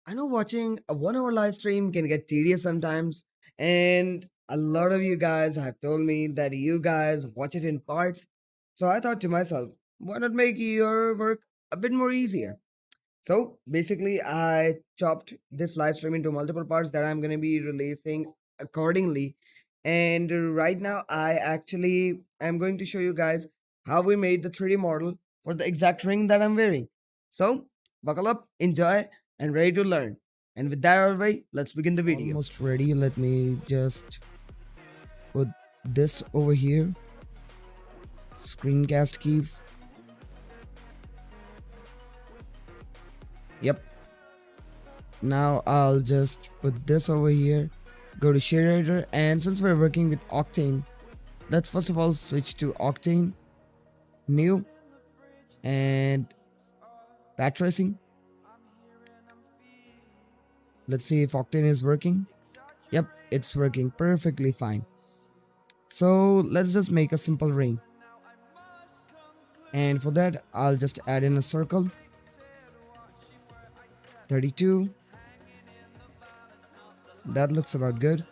I know watching a 1 hour live stream can get tedious sometimes, and a lot of you guys have told me that you guys watch it in parts. So I thought to myself, why not make your work a bit more easier? So basically, I chopped this live stream into multiple parts that I'm going to be releasing accordingly. And right now, I actually am going to show you guys how we made the 3D model for the exact ring that I'm wearing. So buckle up, enjoy, and ready to learn. And with that out of the way, let's begin the video. Almost ready. Let me just put this over here. Screencast keys. Yep. Now I'll just put this over here, go to shade editor, and since we're working with Octane, let's first of all switch to Octane, new, and path tracing. Let's see if Octane is working. Yep, it's working perfectly fine. So let's just make a simple ring. And for that, I'll just add in a circle. 32. That looks about good.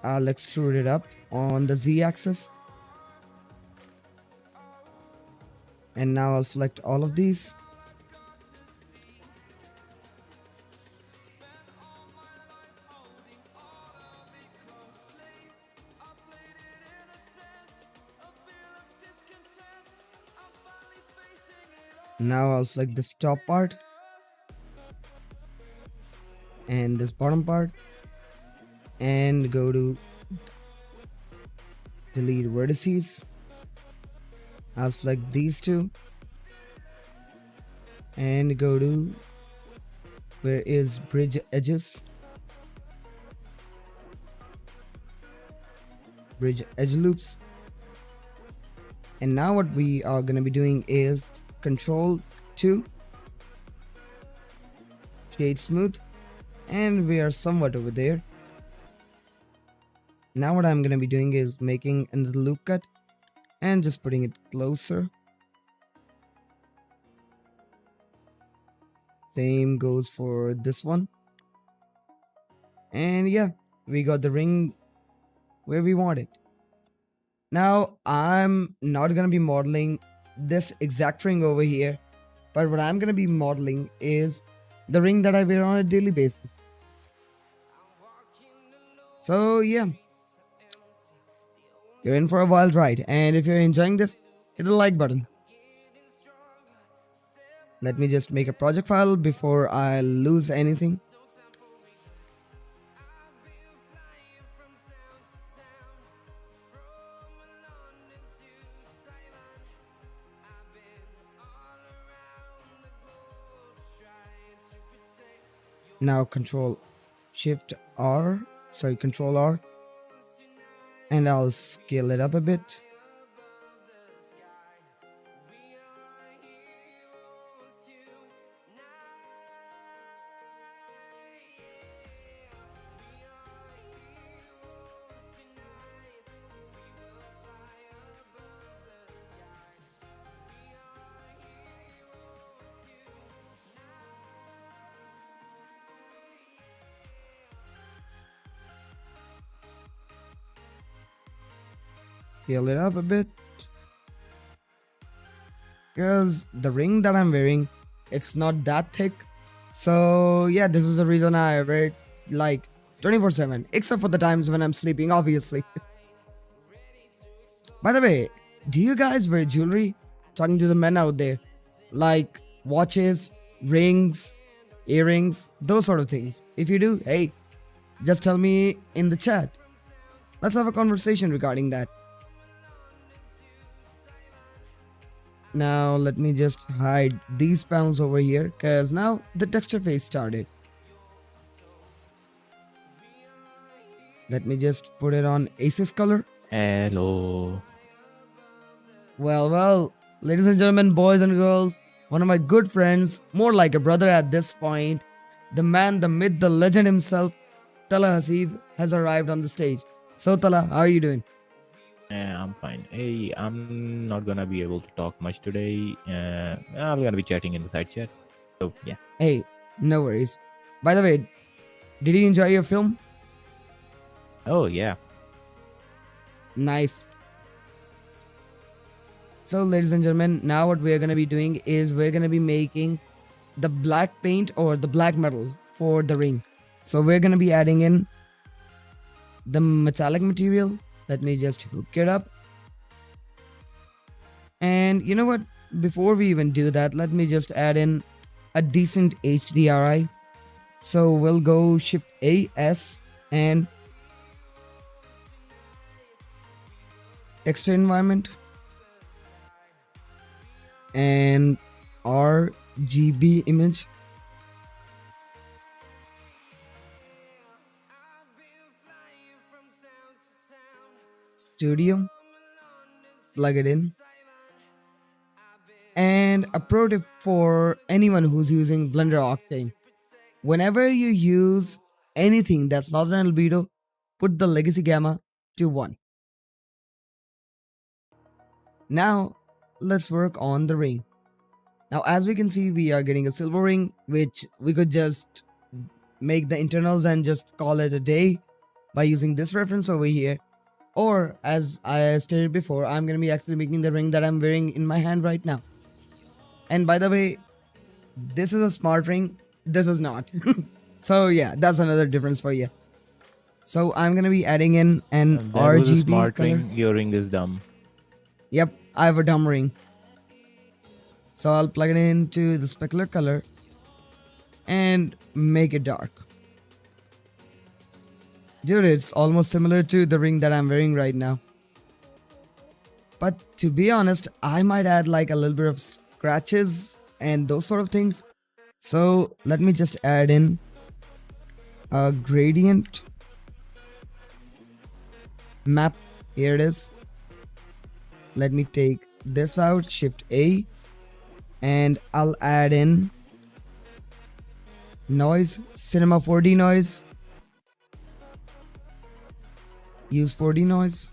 I'll extrude it up on the Z-axis. And now I'll select all of these. Now I'll select this top part and this bottom part and go to delete vertices. I'll select these two and go to where is bridge edges, bridge edge loops. And now what we are going to be doing is Control 2, shade smooth, and we are somewhat over there. Now what I'm going to be doing is making another loop cut and just putting it closer. Same goes for this one. And yeah, we got the ring where we want it. Now I'm not going to be modeling this exact ring over here, but what I'm going to be modeling is the ring that I wear on a daily basis. So yeah, you're in for a wild ride, and if you're enjoying this, hit the like button. Let me just make a project file before I lose anything. Now Control R, and I'll scale it up a bit. Scale it up a bit, because the ring that I'm wearing, it's not that thick. So yeah, this is the reason I wear it like 24/7, except for the times when I'm sleeping, obviously. By the way, do you guys wear jewelry? Talking to the men out there, like watches, rings, earrings, those sort of things. If you do, hey, just tell me in the chat. Let's have a conversation regarding that. Now let me just hide these panels over here, because now the texture phase started. Let me just put it on Aces color. Hello. Well, ladies and gentlemen, boys and girls, one of my good friends, more like a brother at this point, the man, the myth, the legend himself, Tala Hasib, has arrived on the stage. So Tala, how are you doing? I'm fine. Hey, I'm not gonna be able to talk much today. I'm gonna be chatting in the side chat. So yeah. Hey, no worries. By the way, did you enjoy your film? Oh yeah. Nice. So, ladies and gentlemen, now what we're gonna be doing is we're gonna be making the black paint or the black metal for the ring. So, we're gonna be adding in the metallic material. Let me just hook it up. And you know what? Before we even do that, let me just add in a decent HDRI. So we'll go Shift A S and texture environment and RGB image studio. Plug it in. And a pro tip for anyone who's using Blender Octane. Whenever you use anything that's not an albedo, put the legacy gamma to 1. Now, let's work on the ring. Now, as we can see, we are getting a silver ring, which we could just make the internals and just call it a day by using this reference over here. Or, as I stated before, I'm going to be actually making the ring that I'm wearing in my hand right now. And by the way, this is a smart ring, this is not. So, yeah, that's another difference for you. So, I'm going to be adding in an That was a RGB smart color. ring. Your ring is dumb. Yep, I have a dumb ring. So, I'll plug it into the specular color and make it dark. Dude, it's almost similar to the ring that I'm wearing right now. But to be honest, I might add like a little bit of scratches and those sort of things. So let me just add in a gradient map. Here it is. Let me take this out, Shift A, and I'll add in noise, Cinema 4D noise. Use 4D noise.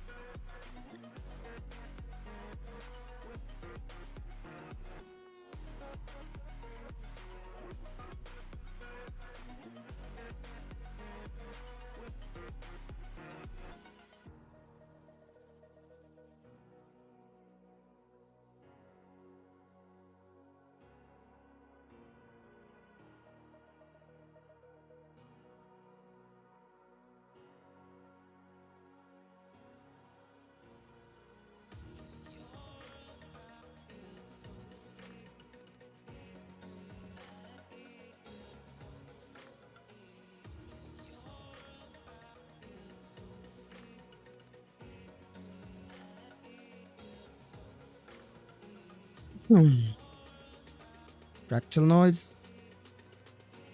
Fractal noise.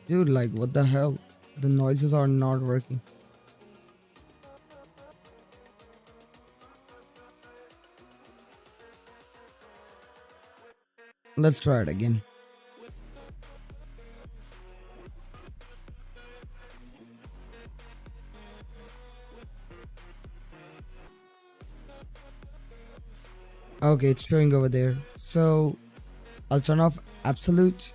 Dude, like what the hell? The noises are not working. Let's try it again. Okay, it's showing over there. So I'll turn off absolute.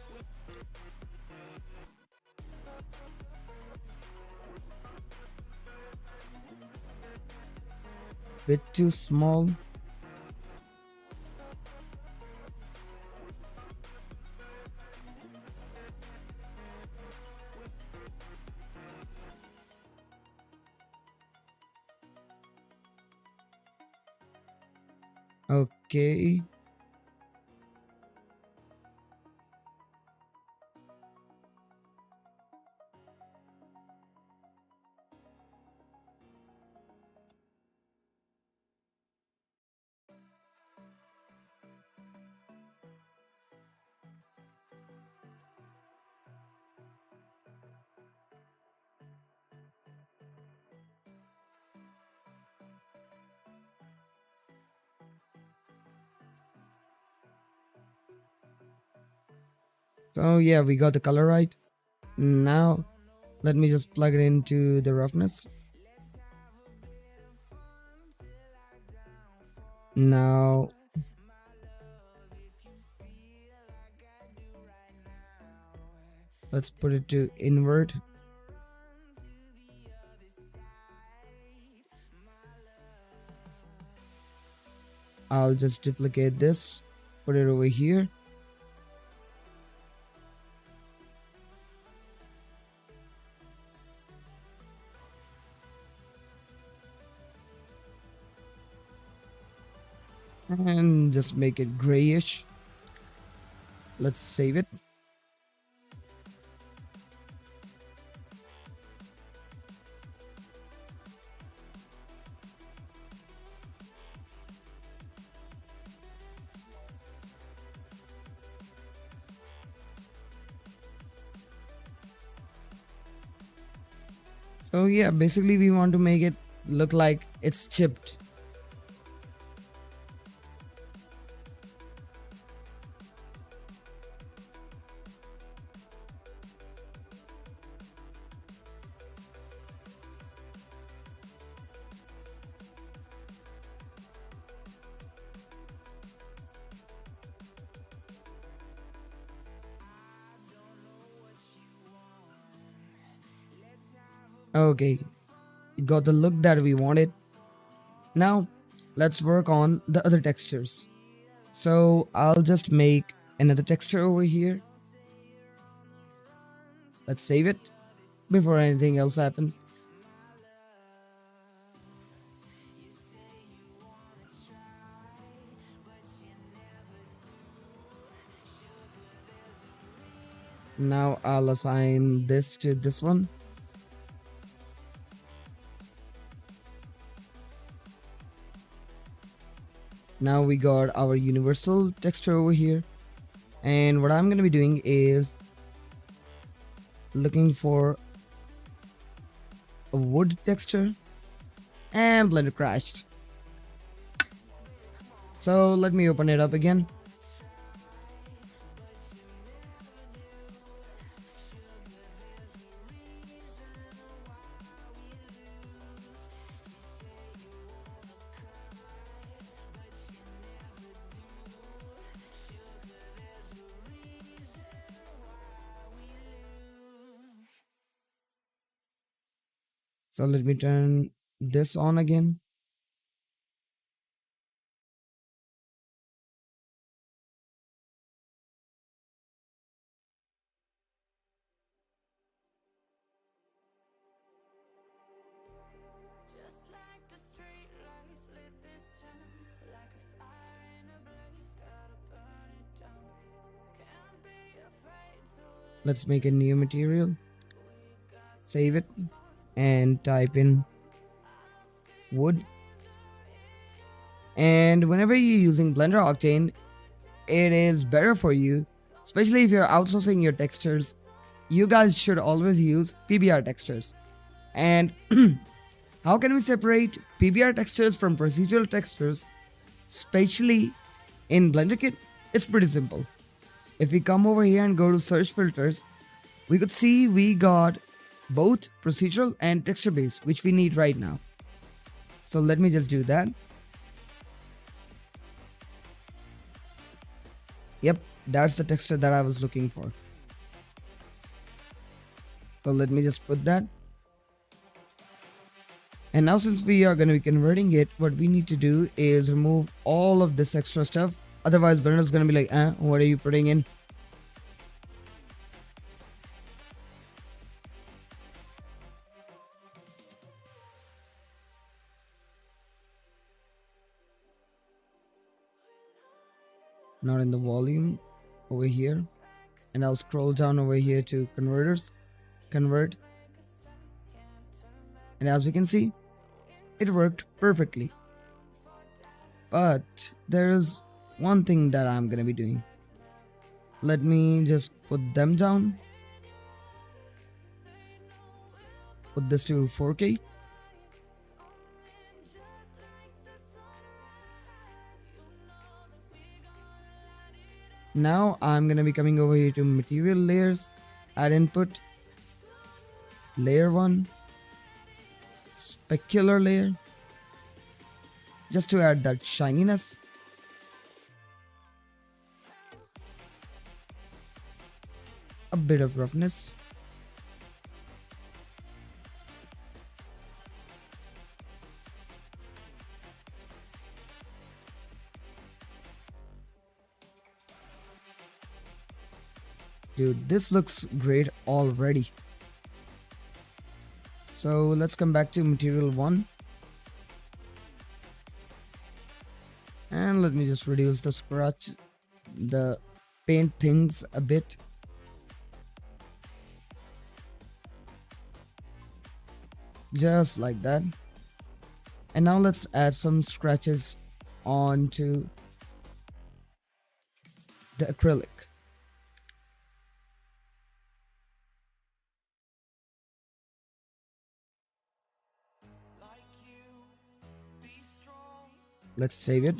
Bit too small. Okay. So yeah, we got the color right. Now let me just plug it into the roughness. Now Let's put it to invert. I'll just duplicate this, put it over here. And just make it grayish. Let's save it. So yeah, basically we want to make it look like it's chipped. Okay, got the look that we wanted. Now let's work on the other textures. So I'll just make another texture over here. Let's save it before anything else happens. Now I'll assign this to this one. Now we got our universal texture over here. And what I'm going to be doing is looking for a wood texture, and Blender crashed. So let me open it up again. So let me turn this on again. Let's make a new material, save it, and type in wood. And whenever you're using Blender Octane, it is better for you, especially if you're outsourcing your textures. You guys should always use PBR textures. And how can we separate PBR textures from procedural textures, especially in Blender Kit? It's pretty simple. If we come over here and go to search filters, we could see we got both procedural and texture based, which we need right now. So let me just do that. Yep, that's the texture that I was looking for. So let me just put that. And now since we are going to be converting it, what we need to do is remove all of this extra stuff. Otherwise, Blender's going to be like, what are you putting in? Not in the volume over here. And I'll scroll down over here to converters, convert. And as we can see, it worked perfectly. But there's one thing that I'm going to be doing. Let me just put them down. Put this to 4K. Now I'm going to be coming over here to material layers, add input, layer 1, specular layer, just to add that shininess. a bit of roughness. Dude, this looks great already. So let's come back to material 1. And let me just reduce the paint things a bit. Just like that. And now let's add some scratches onto the acrylic. Let's save it.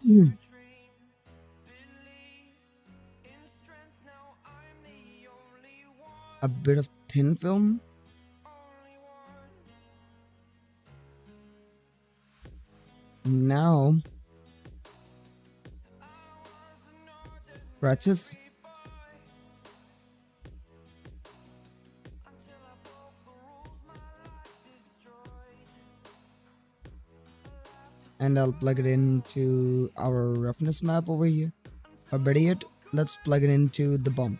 Hmm. A bit of thin film. Now, scratches. And I'll plug it into our roughness map over here. Or better yet, let's plug it into the bump.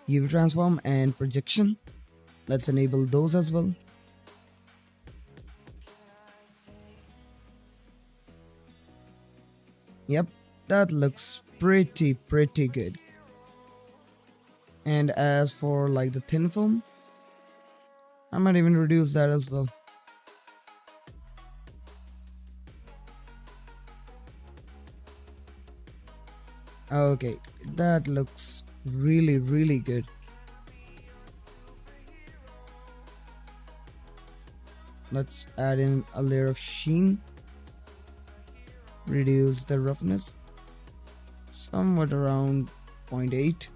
UV transform and projection. Let's enable those as well. Yep, that looks pretty good. And as for like the thin film, I might even reduce that as well. Okay, that looks really good. Let's add in a layer of sheen. Reduce the roughness somewhat around 0.8.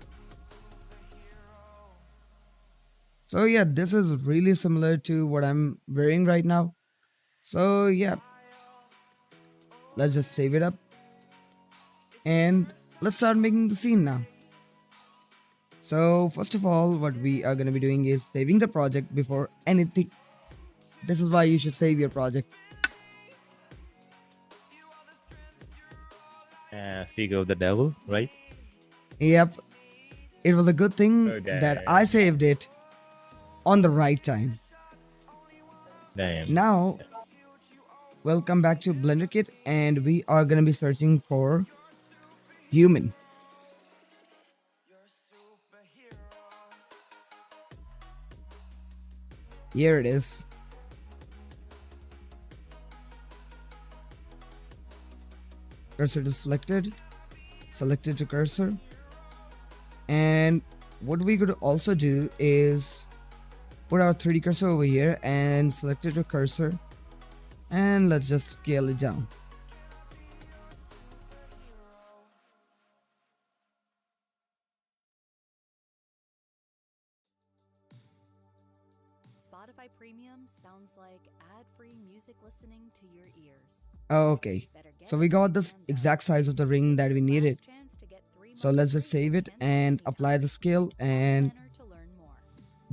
So yeah, this is really similar to what I'm wearing right now. So yeah, let's just save it up and let's start making the scene now. So first of all, what we are going to be doing is saving the project before anything. This is why you should save your project. Speak of the devil, right? Yep, it was a good thing Okay. that I saved it on the right time. Damn. Now, welcome back to Blender Kit, and we are going to be searching for human. Here it is. Cursor to selected, selected to cursor. And what we could also do is put our 3D cursor over here and select it to cursor. And let's just scale it down. Spotify Premium sounds like ad-free music listening to your ears. Okay, so we got this exact size of the ring that we needed. So let's just save it and apply the scale and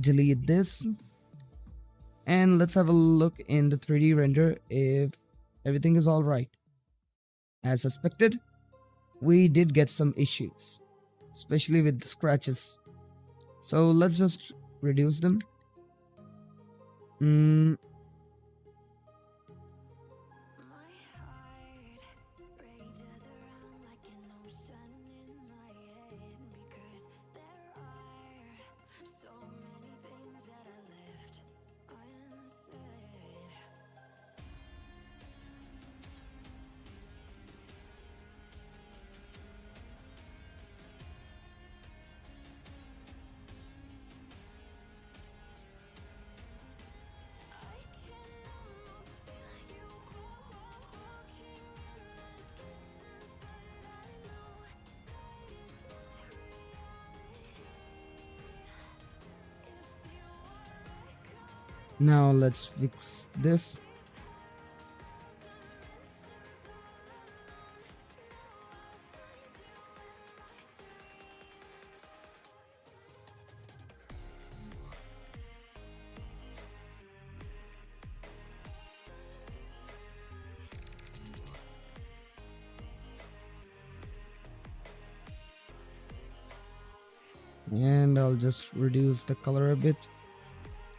delete this. And let's have a look in the 3D render if everything is alright. As suspected, we did get some issues, especially with the scratches. So let's just reduce them. Now let's fix this. And I'll just reduce the color a bit.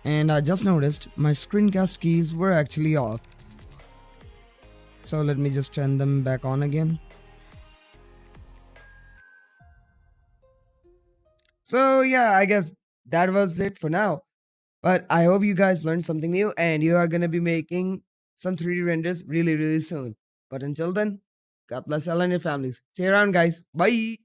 And I just noticed my screencast keys were actually off. So let me just turn them back on again. So yeah, I guess that was it for now. But I hope you guys learned something new and you are going to be making some 3D renders really, really soon. But until then, God bless you all and your families. See you around, guys. Bye.